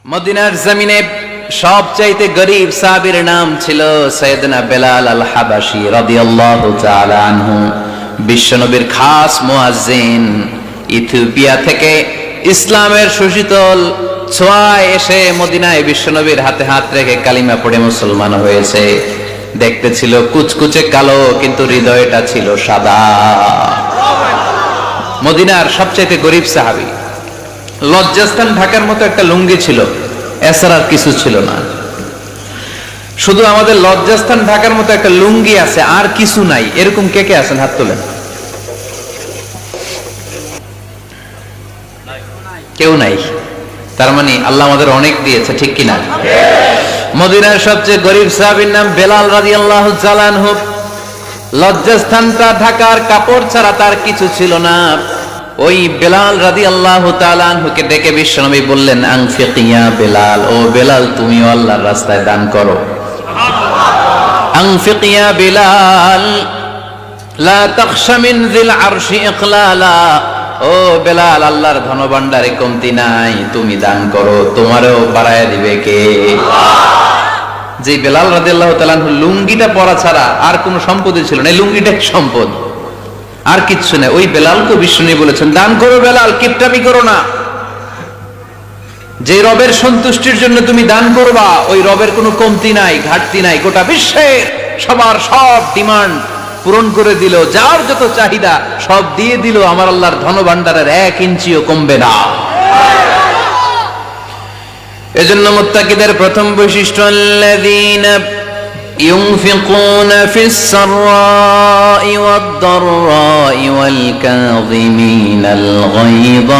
মদিনার জমিনে সবচাইতে গরীব সাহাবীর নাম ছিল সাইয়েদনা বেলাল আল হাবাশী রাদিয়াল্লাহু তাআলা আনহু। বিশ্বনবীর খাস মুয়াজ্জিন, ইথিওপিয়া থেকে ইসলামের সুশীতল ছোঁয়ায় এসে মদিনায় বিশ্বনবীর হাতে হাত রেখে কালিমা পড়ে মুসলমান হয়েছে। দেখতে ছিল কুচকুচে কালো, কিন্তু হৃদয়টা ছিল সাদা। মদিনার সবচাইতে গরীব সাহাবী। লজ্জাস্থান ঢাকার মতো একটা লুঙ্গি ছিল, এছাড়া আর কিছু ছিল না। শুধু আমাদের লজ্জাস্থান ঢাকার মতো একটা লুঙ্গি আছে, আর কিছু নাই। এরকম কে কে আছেন? হাত তোলেন। কেউ নাই। তার মানে আল্লাহ আমাদের অনেক দিয়েছে, ঠিক কিনা? মদিনার সবচেয়ে গরীব সাহাবীর নাম বেলাল রাদিয়াল্লাহু তাআলা আনহু। লজ্জাস্থানটা ঢাকার কাপড় ছাড়া তার কিছু ছিল না। ওই বেলাল রাদিয়াল্লাহু তাআলা আনহুকে ডেকে বিশ্বনবী বললেন, আনফিক ইয়া বেলাল, ও বেলাল তুমিও আল্লাহর রাস্তায় দান করো। আনফিক ইয়া বেলাল লা তাখশা মিন যিল আরশি ইকলালা, ও বেলাল আল্লাহর ধনভাণ্ডারে কমতি নাই, তুমি দান করো, তোমারও বাড়ায়া দিবে কে? যে বেলাল রাদিয়াল্লাহু তাআলা আনহু লুঙ্গিটা পরা ছাড়া আর কোনো সম্পদই ছিল না, এই লুঙ্গিটা সম্পদ, আর কিচ্ছু নেই। ওই বেলালকে বিষ্ণু বলেছেন, দান করো বেলাল, কিপটামি করো না। যে রবের সন্তুষ্টির জন্য তুমি দান করবা, ওই রবের কোনো কমতি নাই, ঘাটতি নাই। গোটা বিশ্বের সবার সব ডিমান্ড পূরণ করে দিল, যার যত চাহিদা সব দিয়ে দিল, আমার আল্লাহর ধনভাণ্ডারের 1 ইঞ্চিও কমবে না। এজন্য মুত্তাকিদের প্রথম বৈশিষ্ট্য, আল্লাযীনা ينفقون في السراء والضراء والكاظمين الغيظ